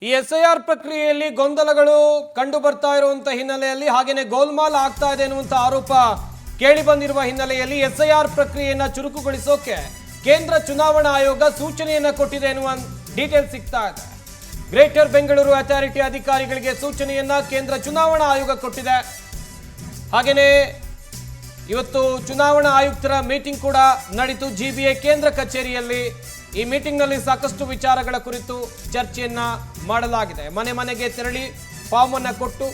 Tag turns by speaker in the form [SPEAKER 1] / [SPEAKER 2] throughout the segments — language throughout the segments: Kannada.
[SPEAKER 1] ಈ ಎಸ್ಐಆರ್ ಪ್ರಕ್ರಿಯೆಯಲ್ಲಿ ಗೊಂದಲಗಳು ಕಂಡು ಬರ್ತಾ ಇರುವಂತ ಹಿನ್ನೆಲೆಯಲ್ಲಿ ಹಾಗೇನೆ ಗೋಲ್ಮಾಲ್ ಆಗ್ತಾ ಇದೆ ಅನ್ನುವಂತ ಆರೋಪ ಕೇಳಿ ಬಂದಿರುವ ಹಿನ್ನೆಲೆಯಲ್ಲಿ ಎಸ್ಐಆರ್ ಪ್ರಕ್ರಿಯೆಯನ್ನ ಚುರುಕುಗೊಳಿಸೋಕೆ ಕೇಂದ್ರ ಚುನಾವಣಾ ಆಯೋಗ ಸೂಚನೆಯನ್ನ ಕೊಟ್ಟಿದೆ ಎನ್ನುವ ಡೀಟೇಲ್ಸ್ ಸಿಗ್ತಾ ಇದೆ. ಗ್ರೇಟರ್ ಬೆಂಗಳೂರು ಅಥಾರಿಟಿ ಅಧಿಕಾರಿಗಳಿಗೆ ಸೂಚನೆಯನ್ನ ಕೇಂದ್ರ ಚುನಾವಣಾ ಆಯೋಗ ಕೊಟ್ಟಿದೆ. ಹಾಗೇನೆ ಇವತ್ತು ಚುನಾವಣಾ ಆಯುಕ್ತರ ಮೀಟಿಂಗ್ ಕೂಡ ನಡೆಯಿತು ಜಿಬಿಎ ಕೇಂದ್ರ ಕಚೇರಿಯಲ್ಲಿ. ಈ ಮೀಟಿಂಗ್ನಲ್ಲಿ ಸಾಕಷ್ಟು ವಿಚಾರಗಳ ಕುರಿತು ಚರ್ಚೆಯನ್ನ ಮಾಡಲಾಗಿದೆ. ಮನೆ ಮನೆಗೆ ತೆರಳಿ ಫಾರ್ಮ್ ಅನ್ನು ಕೊಟ್ಟು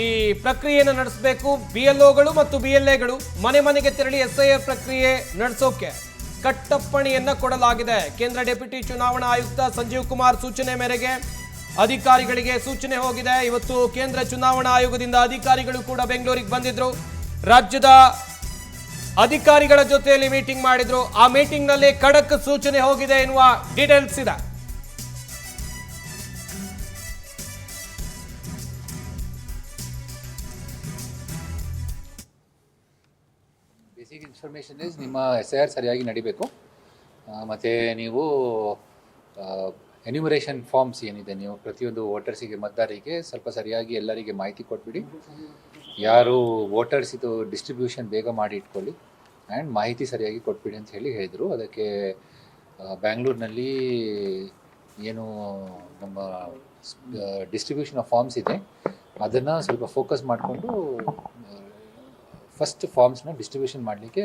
[SPEAKER 1] ಈ ಪ್ರಕ್ರಿಯೆಯನ್ನು ನಡೆಸಬೇಕು. ಬಿಎಲ್ಒಗಳು ಮತ್ತು ಬಿಎಲ್ಎಗಳು ಮನೆ ಮನೆಗೆ ತೆರಳಿ ಎಸ್ಐಆರ್ ಪ್ರಕ್ರಿಯೆ ನಡೆಸೋಕೆ ಕಟ್ಟಪ್ಪಣೆಯನ್ನ ಕೊಡಲಾಗಿದೆ. ಕೇಂದ್ರ ಡೆಪ್ಯೂಟಿ ಚುನಾವಣಾ ಆಯುಕ್ತ ಸಂಜೀವ್ ಕುಮಾರ್ ಸೂಚನೆ ಮೇರೆಗೆ ಅಧಿಕಾರಿಗಳಿಗೆ ಸೂಚನೆ ಹೋಗಿದೆ. ಇವತ್ತು ಕೇಂದ್ರ ಚುನಾವಣಾ ಆಯೋಗದಿಂದ ಅಧಿಕಾರಿಗಳು ಕೂಡ ಬೆಂಗಳೂರಿಗೆ ಬಂದಿದ್ರು. ರಾಜ್ಯದ ಅಧಿಕಾರಿಗಳ ಜೊತೆಯಲ್ಲಿ ಮೀಟಿಂಗ್ ಮಾಡಿದ್ರು. ಆ ಮೀಟಿಂಗ್ ನಲ್ಲಿ ಖಡಕ್ ಸೂಚನೆ ಹೋಗಿದೆ ಎನ್ನುವ ಡೀಟೇಲ್ಸ್ ಇದೆ.
[SPEAKER 2] ಬೇಸಿಕ್ ಇನ್ಫಾರ್ಮೇಷನ್ ಇಸ್ ನಿಮ್ಮ ಎಸ್ಐಆರ್ ಸರಿಯಾಗಿ ನಡಿಬೇಕು. ಮತ್ತು ನೀವು ಎನ್ಯುಮರೇಷನ್ ಫಾರ್ಮ್ಸ್ ಏನಿದೆ ನೀವು ಪ್ರತಿಯೊಂದು ವೋಟರ್ಸಿಗೆ ಮತದಾರರಿಗೆ ಸ್ವಲ್ಪ ಸರಿಯಾಗಿ ಎಲ್ಲರಿಗೆ ಮಾಹಿತಿ ಕೊಟ್ಬಿಡಿ. ಯಾರು ವೋಟರ್ಸ್ ಇದು ಡಿಸ್ಟ್ರಿಬ್ಯೂಷನ್ ಬೇಗ ಮಾಡಿ ಇಟ್ಕೊಳ್ಳಿ ಆ್ಯಂಡ್ ಮಾಹಿತಿ ಸರಿಯಾಗಿ ಕೊಟ್ಬಿಡಿ ಅಂತ ಹೇಳಿದರು. ಅದಕ್ಕೆ ಬ್ಯಾಂಗ್ಳೂರಿನಲ್ಲಿ ಏನು ನಮ್ಮ ಡಿಸ್ಟ್ರಿಬ್ಯೂಷನ್ ಆಫ್ ಫಾರ್ಮ್ಸ್ ಇದೆ ಅದನ್ನು ಸ್ವಲ್ಪ ಫೋಕಸ್ ಮಾಡಿಕೊಂಡು ಫಸ್ಟ್ ಫಾರ್ಮ್ಸ್ನ ಡಿಸ್ಟ್ರಿಬ್ಯೂಷನ್ ಮಾಡಲಿಕ್ಕೆ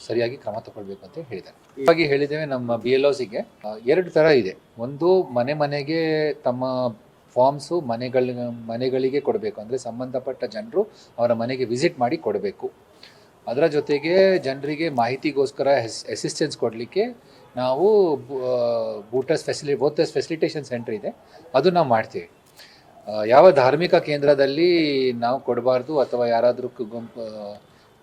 [SPEAKER 2] ಸರಿಯಾಗಿ ಕ್ರಮ ತಗೊಳ್ಬೇಕು ಅಂತ ಹೇಳಿದ್ದಾರೆ. ಇವಾಗಿ ಹೇಳಿದ್ದೇವೆ ನಮ್ಮ BLOಸಿಗೆ 2 ಥರ ಇದೆ. ಒಂದು ಮನೆ ಮನೆಗೆ ತಮ್ಮ ಫಾರ್ಮ್ಸು ಮನೆಗಳಿಗೆ ಕೊಡಬೇಕು, ಅಂದರೆ ಸಂಬಂಧಪಟ್ಟ ಜನರು ಅವರ ಮನೆಗೆ ವಿಸಿಟ್ ಮಾಡಿ ಕೊಡಬೇಕು. ಅದರ ಜೊತೆಗೆ ಜನರಿಗೆ ಮಾಹಿತಿಗೋಸ್ಕರ ಅಸಿಸ್ಟೆನ್ಸ್ ಕೊಡಲಿಕ್ಕೆ ನಾವು ವೋಟರ್ಸ್ ಫೆಸಿಲಿಟೇಷನ್ ಸೆಂಟರ್ ಇದೆ, ಅದು ನಾವು ಮಾಡ್ತೀವಿ. ಯಾವ ಧಾರ್ಮಿಕ ಕೇಂದ್ರದಲ್ಲಿ ನಾವು ಕೊಡಬಾರ್ದು ಅಥವಾ ಯಾರಾದರೂ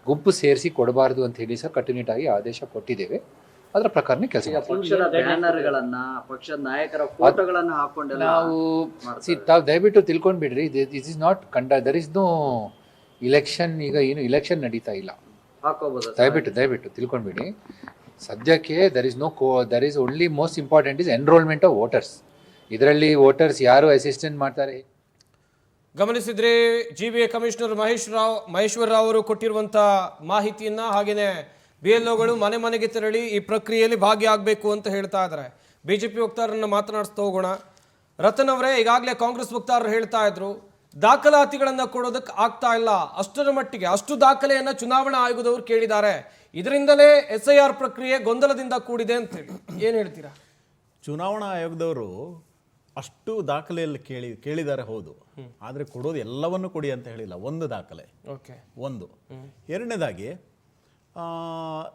[SPEAKER 2] ಗುಂಪು ಸೇರಿಸಿ ಕೊಡಬಾರ್ದು ಅಂತ ಹೇಳಿ ಸಹ ಕಟ್ಟುನಿಟ್ಟಾಗಿ ಆದೇಶ ಕೊಟ್ಟಿದ್ದೇವೆ. ಅದರ ಪ್ರಕಾರನೇ ಕೆಲಸ
[SPEAKER 3] ಪಕ್ಷದ ಬ್ಯಾನರ್ಗಳನ್ನ ಪಕ್ಷದ ನಾಯಕರ ಫೋಟೋಗಳನ್ನ ಹಾಕೊಂಡು
[SPEAKER 2] ನಾವು ತಾವು ದಯವಿಟ್ಟು ತಿಳ್ಕೊಂಡ್ಬಿಡ್ರಿ. This is not there is no election. ಈಗ ಏನು ಇಲೆಕ್ಷನ್ ನಡೀತಾ ಇಲ್ಲ, ದಯವಿಟ್ಟು ತಿಳ್ಕೊಂಡ್ಬಿಡಿ. ಸದ್ಯಕ್ಕೆ there is only most important is enrolment of voters. ಇದರಲ್ಲಿ ವೋಟರ್ಸ್ ಯಾರು ಅಸಿಸ್ಟೆಂಟ್ ಮಾಡ್ತಾರೆ
[SPEAKER 1] ಗಮನಿಸಿದ್ರೆ ಜಿಬಿಎ ಕಮಿಷನರ್ ಮಹೇಶ್ವರ ರಾವ್ ಅವರು ಕೊಟ್ಟಿರುವಂತ ಮಾಹಿತಿಯನ್ನ, ಹಾಗೇನೆ BLOಗಳು ಮನೆ ಮನೆಗೆ ತೆರಳಿ ಈ ಪ್ರಕ್ರಿಯೆಯಲ್ಲಿ ಭಾಗಿಯಾಗಬೇಕು ಅಂತ ಹೇಳ್ತಾ ಇದ್ದಾರೆ. ಬಿಜೆಪಿ ವಕ್ತಾರರನ್ನ ಮಾತನಾಡಿಸ್ತಾ ಹೋಗೋಣ. ರತನ್ ಅವರೇ, ಈಗಾಗಲೇ ಕಾಂಗ್ರೆಸ್ ವಕ್ತಾರರು ಹೇಳ್ತಾ ಇದ್ರು ದಾಖಲಾತಿಗಳನ್ನ ಕೊಡೋದಕ್ಕೆ ಆಗ್ತಾ ಇಲ್ಲ, ಅಷ್ಟರ ಮಟ್ಟಿಗೆ ಅಷ್ಟು ದಾಖಲೆಯನ್ನ ಚುನಾವಣಾ ಆಯೋಗದವರು ಕೇಳಿದ್ದಾರೆ. ಇದರಿಂದಲೇ SIR ಪ್ರಕ್ರಿಯೆ ಗೊಂದಲದಿಂದ ಕೂಡಿದೆ ಅಂತ ಹೇಳಿ ಏನ್ ಹೇಳ್ತೀರಾ?
[SPEAKER 4] ಚುನಾವಣಾ ಆಯೋಗದವರು ಅಷ್ಟು ದಾಖಲೆಯಲ್ಲಿ ಕೇಳಿದ್ದಾರೆ, ಹೌದು. ಆದರೆ ಕೊಡೋದು ಎಲ್ಲವನ್ನು ಕೊಡಿ ಅಂತ ಹೇಳಿಲ್ಲ. ಒಂದು ದಾಖಲೆ ಒಂದು. ಎರಡನೇದಾಗಿ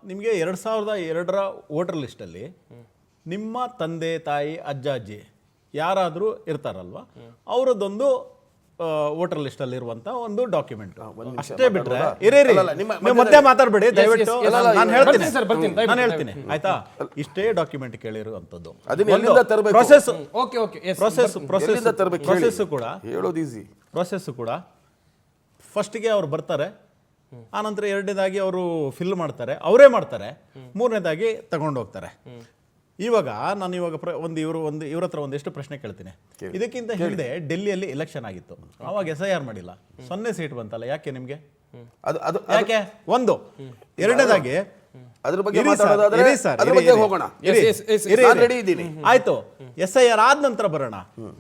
[SPEAKER 4] ನಿಮಗೆ 2002ರ ವೋಟರ್ ಲಿಸ್ಟಲ್ಲಿ ನಿಮ್ಮ ತಂದೆ ತಾಯಿ ಅಜ್ಜ ಅಜ್ಜಿ ಯಾರಾದರೂ ಇರ್ತಾರಲ್ವ, ಅವರದ್ದೊಂದು ವೋಟರ್ ಲಿಸ್ಟ್ ಅಲ್ಲಿ ಇರುವಂತ ಒಂದು ಡಾಕ್ಯುಮೆಂಟ್ ಅಷ್ಟೇ ಬಿಟ್ರೆ ನೀವು ಮಧ್ಯೆ ಮಾತಾಡಬೇಡಿ ದಯವಿಟ್ಟು. ನಾನು ಹೇಳ್ತೀನಿ ಆಯ್ತಾ. ಇಷ್ಟೇ ಡಾಕ್ಯುಮೆಂಟ್ ಕೇಳಿರುವಂತದ್ದು. ಪ್ರೊಸೆಸ್ ಕೂಡ ಫಸ್ಟ್ಗೆ ಅವ್ರು ಬರ್ತಾರೆ, ಆನಂತರ ಎರಡನೇದಾಗಿ ಅವರು ಫಿಲ್ ಮಾಡ್ತಾರೆ, ಅವರೇ ಮಾಡ್ತಾರೆ, ಮೂರನೇದಾಗಿ ತಗೊಂಡು ಹೋಗ್ತಾರೆ. ಇವಾಗ ನಾನು ಇವ್ರ ಹತ್ರ ಒಂದಿಷ್ಟು ಪ್ರಶ್ನೆ ಕೇಳ್ತೀನಿ. ಇದಕ್ಕಿಂತ ಹಿಂದೆ ಡೆಲ್ಲಿಯಲ್ಲಿ ಎಲೆಕ್ಷನ್ ಆಗಿತ್ತು, ಅವಾಗ SIR ಮಾಡಿಲ್ಲ, 0 ಸೀಟ್ ಬಂತಲ್ಲ, ಯಾಕೆ ನಿಮ್ಗೆ? ಯಾಕೆ? ಒಂದು. ಎರಡನೇದಾಗಿ ಆಯ್ತು, SIR ಆದ ನಂತರ ಬರೋಣ.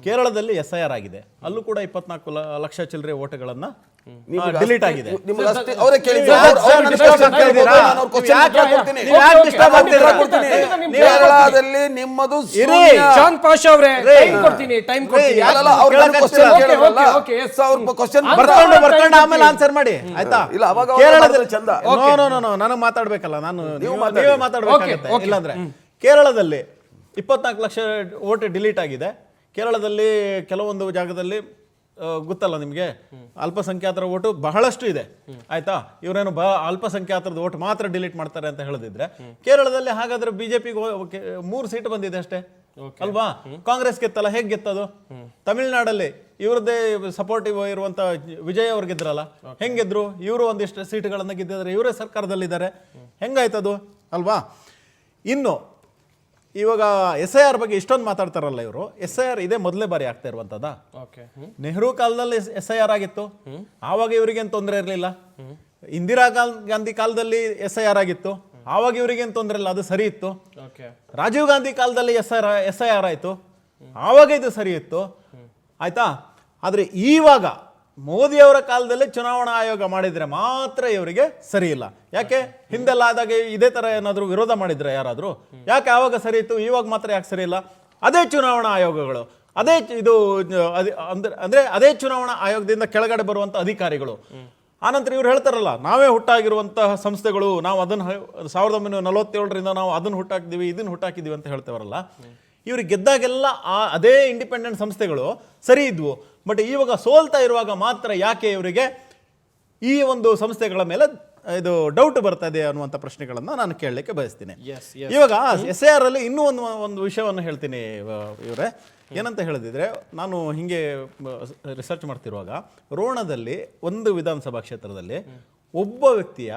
[SPEAKER 4] ಕೇರಳದಲ್ಲಿ SIR ಆಗಿದೆ, ಅಲ್ಲೂ ಕೂಡ 24 ಲಕ್ಷ ಚಿಲ್ಲರೆ ಓಟುಗಳನ್ನ ಡಿಲೀಟ್ ಆಗಿದೆ.
[SPEAKER 5] ಕೇರಳದಲ್ಲಿ ನಿಮ್ಮದು
[SPEAKER 4] ಆಮೇಲೆ ಆನ್ಸರ್ ಮಾಡಿ ಆಯ್ತಾ. ಕೇರಳದಲ್ಲಿ ನನಗೆ ಮಾತಾಡ್ಬೇಕಲ್ಲ, ನೀವೇ ಮಾತಾಡ್ಬೇಕಾಗತ್ತೆ. ಇಲ್ಲಾಂದ್ರೆ ಕೇರಳದಲ್ಲಿ 24 ಲಕ್ಷ ಓಟ್ ಡಿಲೀಟ್ ಆಗಿದೆ. ಕೇರಳದಲ್ಲಿ ಕೆಲವೊಂದು ಜಾಗದಲ್ಲಿ ಗೊತ್ತಲ್ಲ ನಿಮಗೆ, ಅಲ್ಪಸಂಖ್ಯಾತರ ಓಟು ಬಹಳಷ್ಟು ಇದೆ ಆಯ್ತಾ. ಇವರೇನು ಅಲ್ಪಸಂಖ್ಯಾತರದ ಓಟ್ ಮಾತ್ರ ಡಿಲೀಟ್ ಮಾಡ್ತಾರೆ ಅಂತ ಹೇಳಿದ್ರೆ, ಕೇರಳದಲ್ಲಿ ಹಾಗಾದ್ರೆ ಬಿಜೆಪಿಗೆ 3 ಸೀಟ್ ಬಂದಿದೆ ಅಷ್ಟೇ ಅಲ್ವಾ. ಕಾಂಗ್ರೆಸ್ ಗೆತ್ತಲ್ಲ, ಹೇಗೆ ಗೆತ್ತದು? ತಮಿಳುನಾಡಲ್ಲಿ ಇವ್ರದ್ದೇ ಸಪೋರ್ಟಿವ್ ಇರುವಂತ ವಿಜಯ್ ಅವ್ರು ಗೆದ್ರಲ್ಲ, ಹೆಂಗ್ ಗೆದ್ರು? ಇವರು ಒಂದಿಷ್ಟು ಸೀಟ್ಗಳನ್ನ ಗೆದ್ದಿದ್ರೆ, ಇವರೇ ಸರ್ಕಾರದಲ್ಲಿದ್ದಾರೆ, ಹೆಂಗಾಯ್ತದು ಅಲ್ವಾ. ಇನ್ನು ಇವಾಗ SIR ಬಗ್ಗೆ ಇಷ್ಟೊಂದು ಮಾತಾಡ್ತಾರಲ್ಲ ಇವರು, SIR ಇದೇ ಮೊದಲೇ ಬಾರಿ ಆಗ್ತಾ ಇರುವಂತದ. ನೆಹರು ಕಾಲದಲ್ಲಿ SIR ಆಗಿತ್ತು, ಆವಾಗ ಇವರಿಗೇನು ತೊಂದರೆ ಇರಲಿಲ್ಲ. ಇಂದಿರಾ ಗಾಂಧಿ ಕಾಲದಲ್ಲಿ SIR ಆಗಿತ್ತು, ಆವಾಗ ಇವರಿಗೇನು ತೊಂದರೆ ಇಲ್ಲ, ಅದು ಸರಿ ಇತ್ತು. ರಾಜೀವ್ ಗಾಂಧಿ ಕಾಲದಲ್ಲಿ SIR ಆಯಿತು, ಆವಾಗ ಇದು ಸರಿ ಇತ್ತು, ಆಯ್ತಾ. ಆದರೆ ಈವಾಗ ಮೋದಿಯವರ ಕಾಲದಲ್ಲಿ ಚುನಾವಣಾ ಆಯೋಗ ಮಾಡಿದರೆ ಮಾತ್ರ ಇವರಿಗೆ ಸರಿ ಇಲ್ಲ. ಯಾಕೆ ಹಿಂದೆಲ್ಲ ಆದಾಗ ಇದೇ ಥರ ಏನಾದರೂ ವಿರೋಧ ಮಾಡಿದ್ರೆ ಯಾರಾದರೂ, ಯಾಕೆ ಆವಾಗ ಸರಿ ಇತ್ತು ಇವಾಗ ಮಾತ್ರ ಯಾಕೆ ಸರಿ ಇಲ್ಲ? ಅದೇ ಚುನಾವಣಾ ಆಯೋಗಗಳು, ಅದೇ ಇದು ಅಂದರೆ ಅದೇ ಚುನಾವಣಾ ಆಯೋಗದಿಂದ ಕೆಳಗಡೆ ಬರುವಂಥ ಅಧಿಕಾರಿಗಳು. ಆನಂತರ ಇವ್ರು ಹೇಳ್ತಾರಲ್ಲ, ನಾವೇ ಹುಟ್ಟಾಗಿರುವಂತಹ ಸಂಸ್ಥೆಗಳು, ನಾವು ಅದನ್ನು 1947ರಿಂದ ನಾವು ಅದನ್ನು ಹುಟ್ಟಾಕಿದ್ದೀವಿ, ಇದನ್ನು ಹುಟ್ಟಾಕಿದ್ದೀವಿ ಅಂತ ಹೇಳ್ತೇವರಲ್ಲ. ಇವ್ರಿಗೆ ಗೆದ್ದಾಗೆಲ್ಲ ಅದೇ ಇಂಡಿಪೆಂಡೆಂಟ್ ಸಂಸ್ಥೆಗಳು ಸರಿ ಇದ್ವು. ಬಟ್ ಇವಾಗ ಸೋಲ್ತಾ ಇರುವಾಗ ಮಾತ್ರ ಯಾಕೆ ಇವರಿಗೆ ಈ ಒಂದು ಸಂಸ್ಥೆಗಳ ಮೇಲೆ ಇದು ಡೌಟ್ ಬರ್ತಾ ಇದೆ ಅನ್ನುವಂಥ ಪ್ರಶ್ನೆಗಳನ್ನು ನಾನು ಕೇಳಲಿಕ್ಕೆ ಬಯಸ್ತೀನಿ. ಇವಾಗ SIR ಅಲ್ಲಿ ಇನ್ನೂ ಒಂದು ವಿಷಯವನ್ನು ಹೇಳ್ತೀನಿ ಇವರೇ. ಏನಂತ ಹೇಳಿದ್ರೆ, ನಾನು ಹಿಂಗೆ ರಿಸರ್ಚ್ ಮಾಡ್ತಿರುವಾಗ ರೋಣದಲ್ಲಿ ಒಂದು ವಿಧಾನಸಭಾ ಕ್ಷೇತ್ರದಲ್ಲಿ ಒಬ್ಬ ವ್ಯಕ್ತಿಯ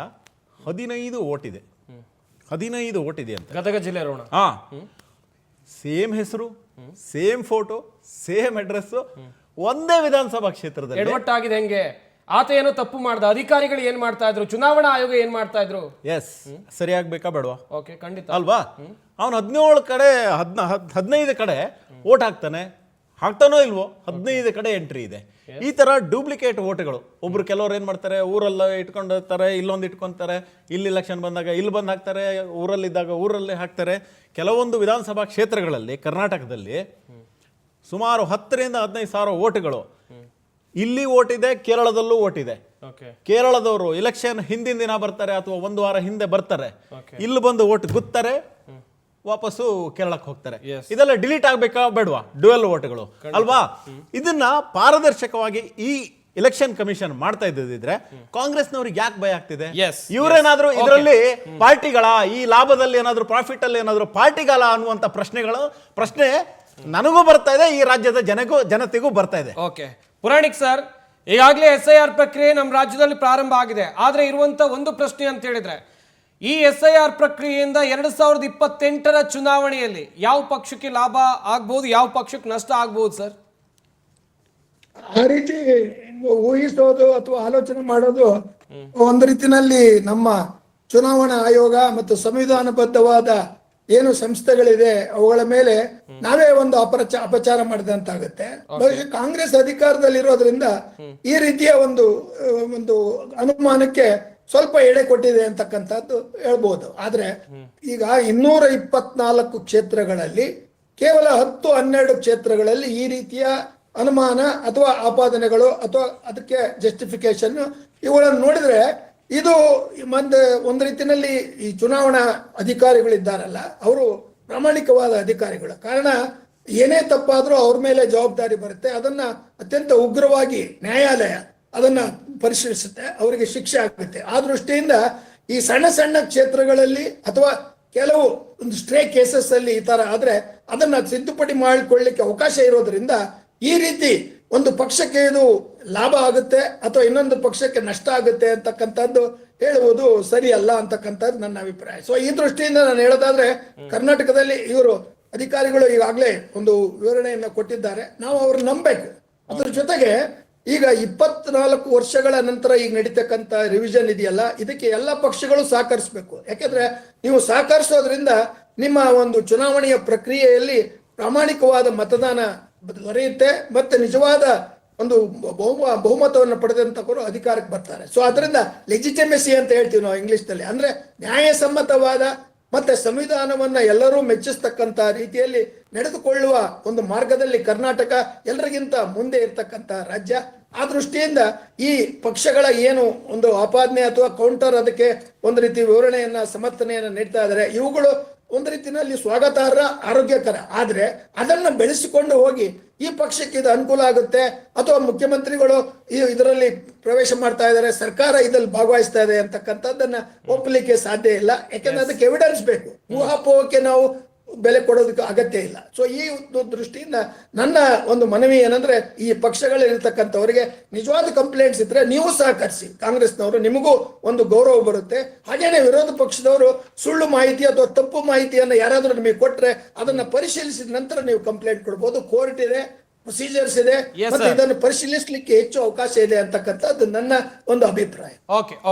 [SPEAKER 4] 15 ಓಟ್ ಇದೆ. 15 ಓಟ್ ಇದೆ ಅಂತ.
[SPEAKER 1] ಗದಗ ಜಿಲ್ಲೆ ರೋಣ.
[SPEAKER 4] ಸೇಮ್ ಹೆಸರು, ಸೇಮ್ ಫೋಟೋ, ಸೇಮ್ ಅಡ್ರೆಸ್, ಒಂದೇ ವಿಧಾನಸಭಾ ಕ್ಷೇತ್ರದಲ್ಲಿ
[SPEAKER 1] ಎಡವಟ್ಟಾಗಿದೆ. ಹೆಂಗೆ? ಆತ ಏನೋ ತಪ್ಪು ಮಾಡ್ದ, ಅಧಿಕಾರಿಗಳು ಏನ್ ಮಾಡ್ತಾ ಇದ್ರು, ಚುನಾವಣಾ ಆಯೋಗ ಏನ್ ಮಾಡ್ತಾ ಇದ್ರು?
[SPEAKER 4] ಎಸ್, ಸರಿಯಾಗಬೇಕಾ ಬೇಡವಾ?
[SPEAKER 1] ಓಕೆ, ಖಂಡಿತ
[SPEAKER 4] ಅಲ್ವಾ. ಅವನು 17 ಕಡೆ 15 ಕಡೆ ಓಟ್ ಹಾಕ್ತಾನೋ ಇಲ್ವೋ, 15 ಕಡೆ ಎಂಟ್ರಿ ಇದೆ. ಈ ತರ ಡೂಪ್ಲಿಕೇಟ್ ಓಟ್ಗಳು ಒಬ್ರು ಕೆಲವ್ರು ಏನ್ ಮಾಡ್ತಾರೆ, ಊರಲ್ಲ ಇಟ್ಕೊಂಡಿರ್ತಾರೆ, ಇಲ್ಲೊಂದು ಇಟ್ಕೊಂತಾರೆ, ಇಲ್ಲಿ ಇಲೆಕ್ಷನ್ ಬಂದಾಗ ಇಲ್ಲಿ ಬಂದು ಹಾಕ್ತಾರೆ, ಊರಲ್ಲಿದ್ದಾಗ ಊರಲ್ಲೇ ಹಾಕ್ತಾರೆ. ಕೆಲವೊಂದು ವಿಧಾನಸಭಾ ಕ್ಷೇತ್ರಗಳಲ್ಲಿ ಕರ್ನಾಟಕದಲ್ಲಿ ಸುಮಾರು 10ರಿಂದ 15 ಸಾವಿರ ಓಟ್ಗಳು ಇಲ್ಲಿ ಓಟಿದೆ, ಕೇರಳದಲ್ಲೂ ಓಟಿದೆ. ಕೇರಳದವರು ಇಲೆಕ್ಷನ್ ಹಿಂದಿನ ದಿನ ಬರ್ತಾರೆ ಅಥವಾ ಒಂದು ವಾರ ಹಿಂದೆ ಬರ್ತಾರೆ, ಇಲ್ಲಿ ಬಂದು ಓಟ್ ಗುತ್ತಾರೆ, ವಾಪಸ್ಸು ಕೇರಳಕ್ಕೆ ಹೋಗ್ತಾರೆ. ಇದೆಲ್ಲ ಡಿಲೀಟ್ ಆಗ್ಬೇಕಾ ಬೇಡವಾ? ಡ್ಯುಯಲ್ ಓಟ್ಗಳು ಅಲ್ವಾ? ಇದನ್ನ ಪಾರದರ್ಶಕವಾಗಿ ಈ ಎಲೆಕ್ಷನ್ ಕಮಿಷನ್ ಮಾಡ್ತಾ ಇದ್ದಿದ್ರೆ ಕಾಂಗ್ರೆಸ್ನವ್ರಿಗೆ ಯಾಕೆ ಭಯ ಆಗ್ತಿದೆ? ಇವರೇನಾದ್ರೂ ಇದರಲ್ಲಿ ಪಾರ್ಟಿಗಳ ಈ ಲಾಭದಲ್ಲಿ ಏನಾದ್ರು ಪ್ರಾಫಿಟ್ ಅಲ್ಲಿ ಏನಾದ್ರು ಪಾರ್ಟಿಗಳ ಅನ್ನುವಂತ ಪ್ರಶ್ನೆ ನನಗೂ ಬರ್ತಾ ಇದೆ, ಈ ರಾಜ್ಯದ ಜನತೆಗೂ ಬರ್ತಾ ಇದೆ.
[SPEAKER 1] ಓಕೆ ಪುರಾಣಿಕ್ ಸರ್, ಈಗಾಗಲೇ SIR ಪ್ರಕ್ರಿಯೆ ನಮ್ಮ ರಾಜ್ಯದಲ್ಲಿ ಪ್ರಾರಂಭ ಆಗಿದೆ. ಆದ್ರೆ ಇರುವಂತ ಒಂದು ಪ್ರಶ್ನೆ ಅಂತ ಹೇಳಿದ್ರೆ, ಈ SIR ಪ್ರಕ್ರಿಯೆಯಿಂದ 2028ರ ಚುನಾವಣೆಯಲ್ಲಿ ಯಾವ ಪಕ್ಷಕ್ಕೆ ಲಾಭ ಆಗ್ಬಹುದು, ಯಾವ ಪಕ್ಷಕ್ಕೆ ನಷ್ಟ ಆಗ್ಬಹುದು ಸರ್?
[SPEAKER 5] ಆ ರೀತಿ ಊಹಿಸೋದು ಅಥವಾ ಆಲೋಚನೆ ಮಾಡೋದು ಒಂದು ರೀತಿನಲ್ಲಿ ನಮ್ಮ ಚುನಾವಣಾ ಆಯೋಗ ಮತ್ತು ಸಂವಿಧಾನಬದ್ಧವಾದ ಏನು ಸಂಸ್ಥೆಗಳಿದೆ ಅವುಗಳ ಮೇಲೆ ನಾವೇ ಒಂದು ಅಪಚಾರ ಮಾಡಿದಂತಾಗುತ್ತೆ. ಬಹುಶಃ ಕಾಂಗ್ರೆಸ್ ಅಧಿಕಾರದಲ್ಲಿರೋದ್ರಿಂದ ಈ ರೀತಿಯ ಒಂದು ಅನುಮಾನಕ್ಕೆ ಸ್ವಲ್ಪ ಎಡೆ ಕೊಟ್ಟಿದೆ ಅಂತಕ್ಕಂಥದ್ದು ಹೇಳ್ಬೋದು. ಆದ್ರೆ ಈಗ 224 ಕ್ಷೇತ್ರಗಳಲ್ಲಿ ಕೇವಲ 10-12 ಕ್ಷೇತ್ರಗಳಲ್ಲಿ ಈ ರೀತಿಯ ಅನುಮಾನ ಅಥವಾ ಆಪಾದನೆಗಳು ಅಥವಾ ಅದಕ್ಕೆ ಜಸ್ಟಿಫಿಕೇಶನ್ ಇವುಗಳನ್ನು ನೋಡಿದ್ರೆ ಇದು ಒಂದು ರೀತಿಯಲ್ಲಿ ಈ ಚುನಾವಣಾ ಅಧಿಕಾರಿಗಳಿದ್ದಾರಲ್ಲ ಅವರು ಪ್ರಾಮಾಣಿಕವಾದ ಅಧಿಕಾರಿಗಳು. ಕಾರಣ ಏನೇ ತಪ್ಪಾದ್ರೂ ಅವ್ರ ಮೇಲೆ ಜವಾಬ್ದಾರಿ ಬರುತ್ತೆ, ಅದನ್ನ ಅತ್ಯಂತ ಉಗ್ರವಾಗಿ ನ್ಯಾಯಾಲಯ ಅದನ್ನ ಪರಿಶೀಲಿಸುತ್ತೆ, ಅವರಿಗೆ ಶಿಕ್ಷೆ ಆಗುತ್ತೆ. ಆ ದೃಷ್ಟಿಯಿಂದ ಈ ಸಣ್ಣ ಸಣ್ಣ ಕ್ಷೇತ್ರಗಳಲ್ಲಿ ಅಥವಾ ಕೆಲವು ಒಂದು ಸ್ಟ್ರೇ ಕೇಸಸ್ ಅಲ್ಲಿ ಈ ತರ ಆದ್ರೆ ಅದನ್ನ ತಿದ್ದುಪಡಿ ಮಾಡಿಕೊಳ್ಳಿಕ್ಕೆ ಅವಕಾಶ ಇರೋದ್ರಿಂದ ಈ ರೀತಿ ಒಂದು ಪಕ್ಷಕ್ಕೆ ಇದು ಲಾಭ ಆಗುತ್ತೆ ಅಥವಾ ಇನ್ನೊಂದು ಪಕ್ಷಕ್ಕೆ ನಷ್ಟ ಆಗುತ್ತೆ ಅಂತಕ್ಕಂಥದ್ದು ಹೇಳುವುದು ಸರಿಯಲ್ಲ ಅಂತಕ್ಕಂಥದ್ದು ನನ್ನ ಅಭಿಪ್ರಾಯ. ಸೊ ಈ ದೃಷ್ಟಿಯಿಂದ ನಾನು ಹೇಳೋದಾದ್ರೆ ಕರ್ನಾಟಕದಲ್ಲಿ ಇವರು ಅಧಿಕಾರಿಗಳು ಈಗಾಗಲೇ ಒಂದು ವಿವರಣೆಯನ್ನು ಕೊಟ್ಟಿದ್ದಾರೆ, ನಾವು ಅವ್ರನ್ನ ನಂಬಬೇಕು. ಅದ್ರ ಜೊತೆಗೆ ಈಗ 24 ವರ್ಷಗಳ ನಂತರ ಈಗ ನಡೀತಕ್ಕಂಥ ರಿವಿಷನ್ ಇದೆಯಲ್ಲ, ಇದಕ್ಕೆ ಎಲ್ಲ ಪಕ್ಷಗಳು ಸಹಕರಿಸಬೇಕು. ಯಾಕೆಂದ್ರೆ ನೀವು ಸಹಕರಿಸೋದ್ರಿಂದ ನಿಮ್ಮ ಒಂದು ಚುನಾವಣೆಯ ಪ್ರಕ್ರಿಯೆಯಲ್ಲಿ ಪ್ರಾಮಾಣಿಕವಾದ ಮತದಾನ ದೊರೆಯುತ್ತೆ, ಮತ್ತೆ ನಿಜವಾದ ಒಂದು ಬಹುಮತವನ್ನು ಪಡೆದಂತವರು ಅಧಿಕಾರಕ್ಕೆ ಬರ್ತಾರೆ. ಸೊ ಅದರಿಂದ ಲೆಜಿಟಿಮೆಸಿ ಅಂತ ಹೇಳ್ತೀವಿ ನಾವು ಇಂಗ್ಲಿಷ್ ನಲ್ಲಿ, ಅಂದ್ರೆ ನ್ಯಾಯಸಮ್ಮತವಾದ ಮತ್ತೆ ಸಂವಿಧಾನವನ್ನ ಎಲ್ಲರೂ ಮೆಚ್ಚಿಸ್ತಕ್ಕಂತ ರೀತಿಯಲ್ಲಿ ನಡೆದುಕೊಳ್ಳುವ ಒಂದು ಮಾರ್ಗದಲ್ಲಿ ಕರ್ನಾಟಕ ಎಲ್ಲರಿಗಿಂತ ಮುಂದೆ ಇರ್ತಕ್ಕಂತ ರಾಜ್ಯ. ಆ ದೃಷ್ಟಿಯಿಂದ ಈ ಪಕ್ಷಗಳ ಏನು ಒಂದು ಆಪಾದನೆ ಅಥವಾ ಕೌಂಟರ್ ಅದಕ್ಕೆ ಒಂದು ರೀತಿ ವಿವರಣೆಯನ್ನ ಸಮರ್ಥನೆಯನ್ನ ನೀಡ್ತಾ ಇದ್ದಾರೆ, ಇವುಗಳು ಒಂದು ರೀತಿಯಲ್ಲಿ ಸ್ವಾಗತಾರ್ಹ, ಆರೋಗ್ಯಕರ. ಆದ್ರೆ ಅದನ್ನ ಬೆಳೆಸಿಕೊಂಡು ಹೋಗಿ ಈ ಪಕ್ಷಕ್ಕೆ ಇದು ಅನುಕೂಲ ಆಗುತ್ತೆ ಅಥವಾ ಮುಖ್ಯಮಂತ್ರಿಗಳು ಇದರಲ್ಲಿ ಪ್ರವೇಶ ಮಾಡ್ತಾ ಇದ್ದಾರೆ, ಸರ್ಕಾರ ಇದ್ರಲ್ಲಿ ಭಾಗವಹಿಸ್ತಾ ಇದೆ ಅಂತಕ್ಕಂಥದ್ದನ್ನ ಒಪ್ಪಲಿಕ್ಕೆ ಸಾಧ್ಯ ಇಲ್ಲ. ಯಾಕಂದ್ರೆ ಅದಕ್ಕೆ ಎವಿಡೆನ್ಸ್ ಬೇಕು. ಊಹಾಪೋಹಕ್ಕೆ ನಾವು ಬೆಲೆ ಕೊಡೋದಕ್ಕೆ ಅಗತ್ಯ ಇಲ್ಲ. ಸೊ ಈ ದೃಷ್ಟಿಯಿಂದ ನನ್ನ ಒಂದು ಮನವಿ ಏನಂದ್ರೆ, ಈ ಪಕ್ಷಗಳಿರ್ತಕ್ಕಂಥವರಿಗೆ ನಿಜವಾದ ಕಂಪ್ಲೇಂಟ್ಸ್ ಇದ್ರೆ ನೀವು ಸಹಕರಿಸಿ, ಕಾಂಗ್ರೆಸ್ನವರು, ನಿಮಗೂ ಒಂದು ಗೌರವ ಬರುತ್ತೆ. ಹಾಗೇನೆ ವಿರೋಧ ಪಕ್ಷದವರು ಸುಳ್ಳು ಮಾಹಿತಿ ಅಥವಾ ತಪ್ಪು ಮಾಹಿತಿಯನ್ನು ಯಾರಾದ್ರೂ ನಿಮಗೆ ಕೊಟ್ರೆ ಅದನ್ನ ಪರಿಶೀಲಿಸಿದ ನಂತರ ನೀವು ಕಂಪ್ಲೇಂಟ್ ಕೊಡ್ಬೋದು. ಕೋರ್ಟ್ ಇದೆ, ಪ್ರೊಸೀಜರ್ಸ್ ಇದೆ, ಮತ್ತೆ ಇದನ್ನು ಪರಿಶೀಲಿಸಲಿಕ್ಕೆ ಹೆಚ್ಚು ಅವಕಾಶ ಇದೆ ಅಂತಕ್ಕಂಥದ್ದು ನನ್ನ ಒಂದು ಅಭಿಪ್ರಾಯ.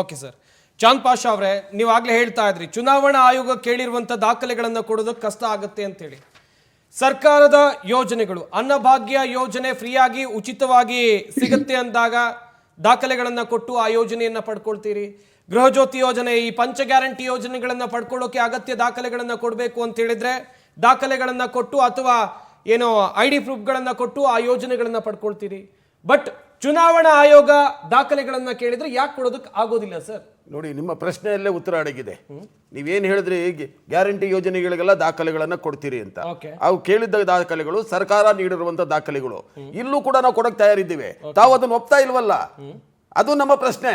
[SPEAKER 1] Okay sir. ಚಾಂದ್ ಪಾಷಾ ಅವರೇ, ನೀವಾಗಲೇ ಹೇಳ್ತಾ ಇದ್ರಿ ಚುನಾವಣಾ ಆಯೋಗ ಕೇಳಿರುವಂಥ ದಾಖಲೆಗಳನ್ನು ಕೊಡೋದಕ್ಕೆ ಕಷ್ಟ ಆಗುತ್ತೆ ಅಂತೇಳಿ. ಸರ್ಕಾರದ ಯೋಜನೆಗಳು, ಅನ್ನಭಾಗ್ಯ ಯೋಜನೆ ಫ್ರೀಯಾಗಿ ಉಚಿತವಾಗಿ ಸಿಗುತ್ತೆ ಅಂದಾಗ ದಾಖಲೆಗಳನ್ನು ಕೊಟ್ಟು ಆ ಯೋಜನೆಯನ್ನು ಪಡ್ಕೊಳ್ತೀರಿ. ಗೃಹ ಜ್ಯೋತಿ ಯೋಜನೆ, ಈ ಪಂಚ ಗ್ಯಾರಂಟಿ ಯೋಜನೆಗಳನ್ನು ಪಡ್ಕೊಳ್ಳೋಕೆ ಅಗತ್ಯ ದಾಖಲೆಗಳನ್ನು ಕೊಡಬೇಕು ಅಂತ ಹೇಳಿದ್ರೆ ದಾಖಲೆಗಳನ್ನು ಕೊಟ್ಟು ಅಥವಾ ಏನೋ ID ಪ್ರೂಫ್ಗಳನ್ನು ಕೊಟ್ಟು ಆ ಯೋಜನೆಗಳನ್ನು ಪಡ್ಕೊಳ್ತೀರಿ. ಬಟ್ ಚುನಾವಣಾ ಆಯೋಗ ದಾಖಲೆಗಳನ್ನು ಕೇಳಿದ್ರೆ ಯಾಕೆ ಕೊಡೋದಕ್ಕೆ ಆಗೋದಿಲ್ಲ ಸರ್?
[SPEAKER 6] ನೋಡಿ, ನಿಮ್ಮ ಪ್ರಶ್ನೆಯಲ್ಲೇ ಉತ್ತರ ಅಡಗಿದೆ. ನೀವೇನು ಹೇಳಿದ್ರಿ, ಗ್ಯಾರಂಟಿ ಯೋಜನೆಗಳಿಗೆಲ್ಲ ದಾಖಲೆಗಳನ್ನ ಕೊಡ್ತೀರಿ ಅಂತ. ಅವು ಕೇಳಿದ್ದ ದಾಖಲೆಗಳು ಸರ್ಕಾರ ನೀಡಿರುವಂತ ದಾಖಲೆಗಳು. ಇಲ್ಲೂ ಕೂಡ ನಾವು ಕೊಡಕ್ ತಯಾರಿದ್ದೀವಿ. ತಾವು ಅದನ್ನ ಒಪ್ತಾ ಇಲ್ವಲ್ಲ, ಅದು ನಮ್ಮ ಪ್ರಶ್ನೆ.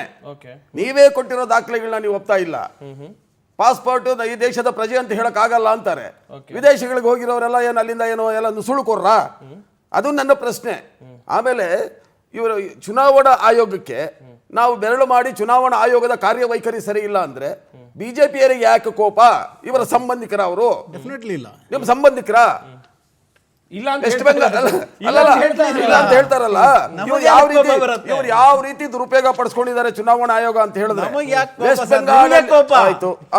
[SPEAKER 6] ನೀವೇ ಕೊಟ್ಟಿರೋ ದಾಖಲೆಗಳನ್ನ ನೀವು ಒಪ್ತಾ ಇಲ್ಲ. ಪಾಸ್ಪೋರ್ಟ್ ಈ ದೇಶದ ಪ್ರಜೆ ಅಂತ ಹೇಳಕ್ ಆಗಲ್ಲ ಅಂತಾರೆ. ವಿದೇಶಗಳಿಗೆ ಹೋಗಿರೋರೆಲ್ಲ ಏನು ಅಲ್ಲಿಂದ ಏನೋ ಎಲ್ಲ ಸುಳುಕೋರ್ರ? ಅದು ನನ್ನ ಪ್ರಶ್ನೆ. ಆಮೇಲೆ ಇವರು ಚುನಾವಣಾ ಆಯೋಗಕ್ಕೆ ನಾವು ಬೆರಳು ಮಾಡಿ ಚುನಾವಣಾ ಆಯೋಗದ ಕಾರ್ಯವೈಖರಿ ಸರಿ ಇಲ್ಲ ಅಂದ್ರೆ ಬಿಜೆಪಿಯರಿಗೆ ಯಾಕೆ ಕೋಪ? ಇವರ ಸಂಬಂಧಿಕರ ಅವರು?
[SPEAKER 4] ಡೆಫಿನೆಟ್ಲಿ ಇಲ್ಲ.
[SPEAKER 6] ನಿಮ್ಮ ಸಂಬಂಧಿಕರ
[SPEAKER 1] ಇಲ್ಲ ಅಂತ
[SPEAKER 6] ವೆಸ್ಟ್ ಬೆಂಗಾಲ್ ಇಲ್ಲ ಅಂತ ಹೇಳ್ತಾರಲ್ಲ, ಇವ್ರು ಯಾವ ರೀತಿ ದುರುಪಯೋಗ ಪಡಿಸ್ಕೊಂಡಿದ್ದಾರೆ ಚುನಾವಣಾ ಆಯೋಗ ಅಂತ ಹೇಳಿದ್ರೆ ವೆಸ್ಟ್ ಬೆಂಗಾಲ್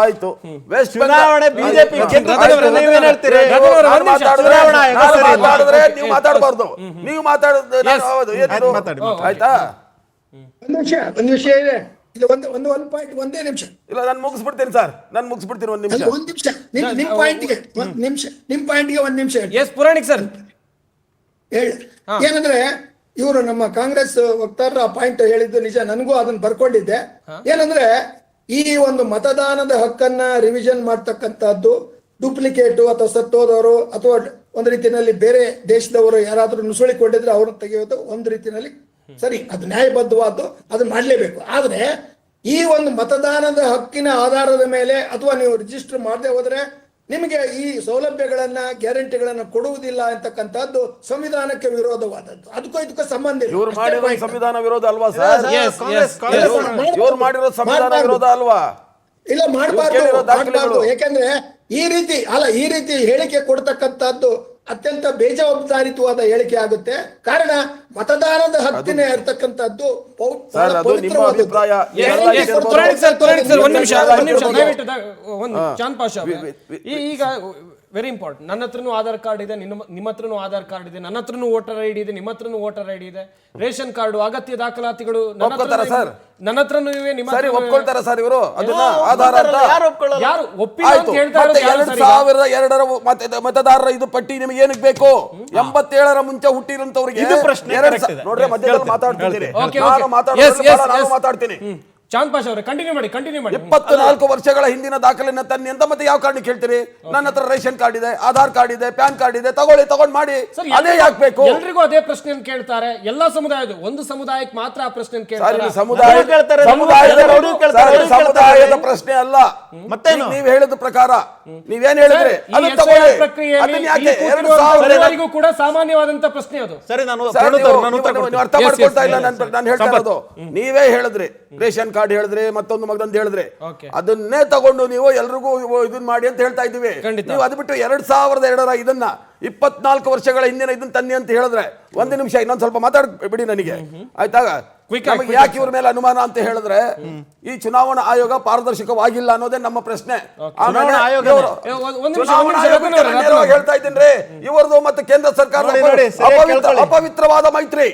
[SPEAKER 6] ಆಯ್ತು ವೆಸ್ಟ್
[SPEAKER 4] ಚುನಾವಣೆ ಬಿಜೆಪಿ
[SPEAKER 6] ಮಾತಾಡಿದ್ರೆ ನೀವು ಮಾತಾಡಬಾರ್ದು. ನೀವು ಆಯ್ತಾ?
[SPEAKER 5] ಒಂದು ವಿಷಯ ಇದೆ, ಇದು ಒಂದು ಪಾಯಿಂಟ್, ಒಂದೇ ನಿಮಿಷ.
[SPEAKER 6] ಇಲ್ಲ, ನಾನು ಮುಗಿಸ್ಬಿಡ್ತೀನಿ ಸರ್, ನಾನು ಮುಗಿಸ್ಬಿಡ್ತೀನಿ. ಒಂದ್ ನಿಮಿಷ
[SPEAKER 5] ನಿಮ್ ಪಾಯಿಂಟ್ಗೆ ಒಂದ್ ನಿಮಿಷ
[SPEAKER 1] ಎಸ್ ಪುರಾಣಿಕ್ ಸರ್
[SPEAKER 5] ಹೇಳಿ. ಏನಂದ್ರೆ ಇವರು ನಮ್ಮ ಕಾಂಗ್ರೆಸ್ ವಕ್ತಾರರು ಆ ಪಾಯಿಂಟ್ ಹೇಳಿದ್ದು ನಿಜ, ನನಗೂ ಅದನ್ನ ಬರ್ಕೊಂಡಿದ್ದೆ. ಏನಂದ್ರೆ ಈ ಒಂದು ಮತದಾನದ ಹಕ್ಕನ್ನ ರಿವಿಷನ್ ಮಾಡ್ತಕ್ಕಂಥದ್ದು ಡೂಪ್ಲಿಕೇಟು ಅಥವಾ ಸತ್ತೋದವರು ಅಥವಾ ಒಂದು ರೀತಿಯಲ್ಲಿ ಬೇರೆ ದೇಶದವರು ಯಾರಾದ್ರೂ ನುಸುಳಿಕೊಂಡಿದ್ರೆ ಅವ್ರನ್ನ ತೆಗೆಯೋದು ಒಂದು ರೀತಿಯಲ್ಲಿ ಸರಿ, ಅದು ನ್ಯಾಯಬದ್ಧವಾದ್ದು, ಅದನ್ನ ಮಾಡಲೇಬೇಕು. ಆದ್ರೆ ಈ ಒಂದು ಮತದಾನದ ಹಕ್ಕಿನ ಆಧಾರದ ಮೇಲೆ ಅಥವಾ ನೀವು ರಿಜಿಸ್ಟರ್ ಮಾಡದೆ ಹೋದ್ರೆ ನಿಮಗೆ ಈ ಸೌಲಭ್ಯಗಳನ್ನ ಗ್ಯಾರಂಟಿಗಳನ್ನ ಕೊಡುವುದಿಲ್ಲ ಅಂತಕ್ಕಂಥದ್ದು ಸಂವಿಧಾನಕ್ಕೆ ವಿರೋಧವಾದದ್ದು. ಅದಕ್ಕೂ ಇದಕ್ಕೂ ಸಂಬಂಧ ಇಲ್ಲ.
[SPEAKER 6] ಇವ್ರು ಮಾಡಿರೋ ಸಂವಿಧಾನ ವಿರೋಧ ಅಲ್ವಾ ಸರ್? ಇವ್ರು ಮಾಡಿರೋ ಸಂವಿಧಾನ ವಿರೋಧ ಅಲ್ವಾ?
[SPEAKER 5] ಇಲ್ಲ, ಮಾಡಬಾರ್ದು. ಯಾಕಂದ್ರೆ ಈ ರೀತಿ ಹೇಳಿಕೆ ಕೊಡ್ತಕ್ಕಂಥದ್ದು ಅತ್ಯಂತ ಬೇಜವಾಬ್ದಾರಿತವಾದ ಹೇಳಿಕೆ ಆಗುತ್ತೆ. ಕಾರಣ ಮತದಾನದ ಹಕ್ಕಿನ ಇರ್ತಕ್ಕಂಥದ್ದು
[SPEAKER 1] ಚಾಂದ್ ಪಾಷಾ, ಈಗ ವೆರಿ ಇಂಪಾರ್ಟೆಂಟ್. ನನ್ನ ಹತ್ರನೂ ಆಧಾರ್ ಕಾರ್ಡ್ ಇದೆ, ನಿಮ್ಮ ಹತ್ರನೂ ಆಧಾರ್ ಕಾರ್ಡ್ ಇದೆ, ನನ್ನ ಹತ್ರನೂ ವೋಟರ್ ಐಡಿ ಇದೆ, ನಿಮ್ಮ ಹತ್ರನೂ ವೋಟರ್ ಐಡಿ ಇದೆ, ರೇಷನ್ ಕಾರ್ಡು, ಅಗತ್ಯ ದಾಖಲಾತಿಗಳು ನನ್ನ ಹತ್ರನೂ ಇವೆ, ನಿಮ್ಮ ಹತ್ರ
[SPEAKER 6] ಒಪ್ಕೊಳ್ತಾರ ಸರ್ ಇವರು? ಅದನ್ನ ಆಧಾರ
[SPEAKER 1] ಯಾರು ಒಪ್ಪಿಲ್ಲ ಅಂತ ಹೇಳ್ತಾ ಇರೋದು?
[SPEAKER 6] 2002 ಮತದಾರರ ಇದು ಪಟ್ಟಿ ನಿಮಗೆ ಏನಕ್ಕೆ ಬೇಕು? 87ರ ಮುಂಚೆ ಹುಟ್ಟಿರುವಂತವ್ರಿಗೆ ನೋಡ್ರಿ, ಮಧ್ಯದಲ್ಲಿ ಮಾತಾಡ್ತಿದ್ದೀರಿ, ಮಾತಾಡ್ತೀನಿ.
[SPEAKER 1] ಚಾಂದ್ ಪಾಷಾ ಅವರೇ, ಕಂಟಿನ್ಯೂ ಮಾಡಿ.
[SPEAKER 6] 24 ವರ್ಷಗಳ ಹಿಂದಿನ ದಾಖಲೆನ ತನ್ನಿ ಅಂತ ಮತ್ತೆ ಯಾವ ಕಾರಣಕ್ಕೆ ಹೇಳ್ತೀರಿ? ನನ್ನ ಹತ್ರ ರೇಷನ್ ಕಾರ್ಡ್ ಇದೆ, ಆಧಾರ್ ಕಾರ್ಡ್ ಇದೆ, ಪ್ಯಾನ್ ಕಾರ್ಡ್ ಇದೆ, ತಗೊಂಡ್ ಮಾಡಿ. ಅದೇ ಯಾಕೆ ಬೇಕು?
[SPEAKER 1] ಎಲ್ರಿಗೂ ಅದೇ ಪ್ರಶ್ನೆ ಕೇಳ್ತಾರೆ. ಎಲ್ಲಾ ಸಮುದಾಯದ, ಒಂದು ಸಮುದಾಯಕ್ಕೆ ಮಾತ್ರ ಆ ಪ್ರಶ್ನೆ ಕೇಳ್ತಾರೆ.
[SPEAKER 6] ಸಮುದಾಯದ ಪ್ರಶ್ನೆ ಅಲ್ಲ. ಮತ್ತೆ ನೀವು ಹೇಳಿದ ಪ್ರಕಾರ ನೀವೇನ್ ಹೇಳಿದ್ರಿ
[SPEAKER 1] ಪ್ರಕ್ರಿಯೆಗೂ ಕೂಡ ಸಾಮಾನ್ಯವಾದಂತ ಪ್ರಶ್ನೆ ಅದು.
[SPEAKER 4] ಸರಿ, ನಾನು
[SPEAKER 6] ಅರ್ಥ ಮಾಡ್ಕೊಳ್ತಾ ಇಲ್ಲ. ನಾನು ಹೇಳ್ತಾ ಇರೋದು, ನೀವೇ ಹೇಳಿದ್ರಿ, ರೇಷನ್ ಕಾರ್ಡ್ ಹೇಳಿದ್ರೆ, ಮತ್ತೊಂದು ಮಗದೊಂದು ಹೇಳಿದ್ರೆ, ಅದನ್ನೇ ತಗೊಂಡು ನೀವು ಎಲ್ರಿಗೂ ಇದನ್ನ ಮಾಡಿ ಅಂತ ಹೇಳ್ತಾ ಇದ್ದೀವಿ. ನೀವು ಅದು ಬಿಟ್ಟು 2002ರ ಇದನ್ನ 24 ವರ್ಷಗಳ ಹಿಂದಿನ ಇದನ್ನ ತನ್ನಿ ಅಂತ ಹೇಳಿದ್ರೆ, ಒಂದು ನಿಮಿಷ ಇನ್ನೊಂದು ಸ್ವಲ್ಪ ಮಾತಾಡ್ಬಿಡಿ ನನಗೆ, ಆಯ್ತಾ? ಯಾಕೆ ಇವ್ರ ಮೇಲೆ ಅನುಮಾನ ಅಂತ ಹೇಳಿದ್ರೆ, ಈ ಚುನಾವಣಾ ಆಯೋಗ ಪಾರದರ್ಶಕವಾಗಿಲ್ಲ ಅನ್ನೋದೇ ನಮ್ಮ ಪ್ರಶ್ನೆ. ಹೇಳ್ತಾ ಇದ್ದೀನಿ, ಇವ್ರದ್ದು ಮತ್ತೆ ಕೇಂದ್ರ ಸರ್ಕಾರದ ಅಪವಿತ್ರವಾದ ಮೈತ್ರಿ.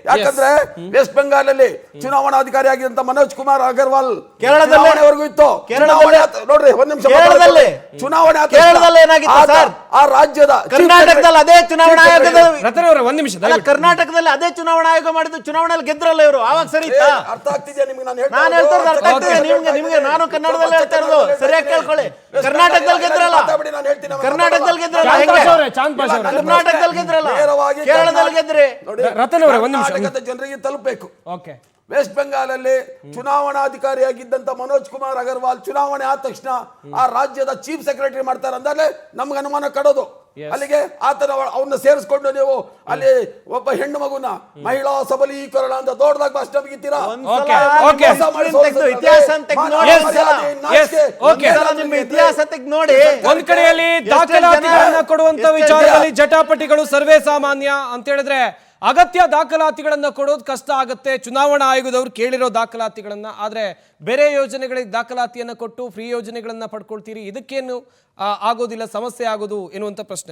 [SPEAKER 6] ಯಾಕಂದ್ರೆ ವೆಸ್ಟ್ ಬೆಂಗಾಲ್ ಅಲ್ಲಿ ಚುನಾವಣಾಧಿಕಾರಿ ಆಗಿದ್ದಂತ ಮನೋಜ್ ಕುಮಾರ್ ಅಗರ್ವಾಲ್ ಕೇರಳದವರೆಗೂ ಇತ್ತು. ನೋಡ್ರಿ, ಒಂದ್ ನಿಮಿಷ. ಚುನಾವಣೆ ಆ ರಾಜ್ಯದ
[SPEAKER 4] ಕರ್ನಾಟಕದಲ್ಲಿ ಅದೇ ಚುನಾವಣಾ ಆಯೋಗದ
[SPEAKER 1] ಒಂದ್ ನಿಮಿಷ,
[SPEAKER 4] ಕರ್ನಾಟಕದಲ್ಲಿ ಅದೇ ಚುನಾವಣಾ ಆಯೋಗ ಮಾಡಿದ್ದು ಚುನಾವಣೆಯಲ್ಲಿ ಗೆದ್ರಲ್ಲ ಇವರು. ಆವಾಗ ಸರಿ
[SPEAKER 6] ಅರ್ಥ ಆಗ್ತಿದ್ಯಾ ನಿಮ್ಗೆ? ನಾನು
[SPEAKER 4] ನಿಮ್ಗೆ ನಾನು ಕನ್ನಡದಲ್ಲಿ ಹೇಳ್ತಾ ಇರೋದು ಸರಿಯಾಗಿ ಕೇಳ್ಕೊಳ್ಳಿ. ಕರ್ನಾಟಕದಲ್ಲಿ ಗೆದ್ರಲ್ಲ, ಕರ್ನಾಟಕದಲ್ಲಿ ಗೆದ್ರಲ್ಲ, ಕರ್ನಾಟಕದಲ್ಲಿ ಗೆದ್ರಲ್ಲ, ಕೇರಳದಲ್ಲಿ ಗೆದ್ರೆ.
[SPEAKER 6] ಜನರಿಗೆ ತಲುಪಬೇಕು. ವೆಸ್ಟ್ ಬೆಂಗಾಲಲ್ಲಿ ಚುನಾವಣಾಧಿಕಾರಿಯಾಗಿದ್ದಂತ ಮನೋಜ್ ಕುಮಾರ್ ಅಗರ್ವಾಲ್ ಚುನಾವಣೆ ಆದ ತಕ್ಷಣ ಆ ರಾಜ್ಯದ ಚೀಫ್ ಸೆಕ್ರೆಟರಿ ಮಾಡ್ತಾರೆ ಅಂದ್ರೆ ನಮ್ಗೆ ಅನುಮಾನ ಕಡೋದು. ಅಲ್ಲಿಗೆ ಆತನ ಅವನ್ನ ಸೇರಿಸ್ಕೊಂಡು ನೀವು ಅಲ್ಲಿ ಒಬ್ಬ ಹೆಣ್ಣು ಮಗುನ ಮಹಿಳಾ ಸಬಲೀಕರಣ ಅಂತ ದೊಡ್ಡದಾಗ ಭಾಷಣ ಬಿಗಿತೀರಾ?
[SPEAKER 4] ನೋಡಿ
[SPEAKER 1] ಒಂದ್ ಕಡೆಯಲ್ಲಿ ದಾಖಲಾತಿಗಳನ್ನ ಕೊಡುವಂತ ವಿಚಾರದಲ್ಲಿ ಜಟಾಪಟಿಗಳು ಸರ್ವೇ ಸಾಮಾನ್ಯ ಅಂತ ಹೇಳಿದ್ರೆ ಅಗತ್ಯ ದಾಖಲಾತಿಗಳನ್ನ ಕೊಡೋದು ಕಷ್ಟ ಆಗುತ್ತೆ. ಚುನಾವಣಾ ಆಯೋಗದವರು ಕೇಳಿರೋ ದಾಖಲಾತಿಗಳನ್ನ, ಆದ್ರೆ ಬೇರೆ ಯೋಜನೆಗಳಿಗೆ ದಾಖಲಾತಿಯನ್ನ ಕೊಟ್ಟು ಫ್ರೀ ಯೋಜನೆಗಳನ್ನ ಪಡ್ಕೊಳ್ತೀರಿ, ಇದಕ್ಕೇನು ಆಗೋದಿಲ್ಲ, ಸಮಸ್ಯೆ ಆಗೋದು ಎನ್ನುವಂತ ಪ್ರಶ್ನೆ.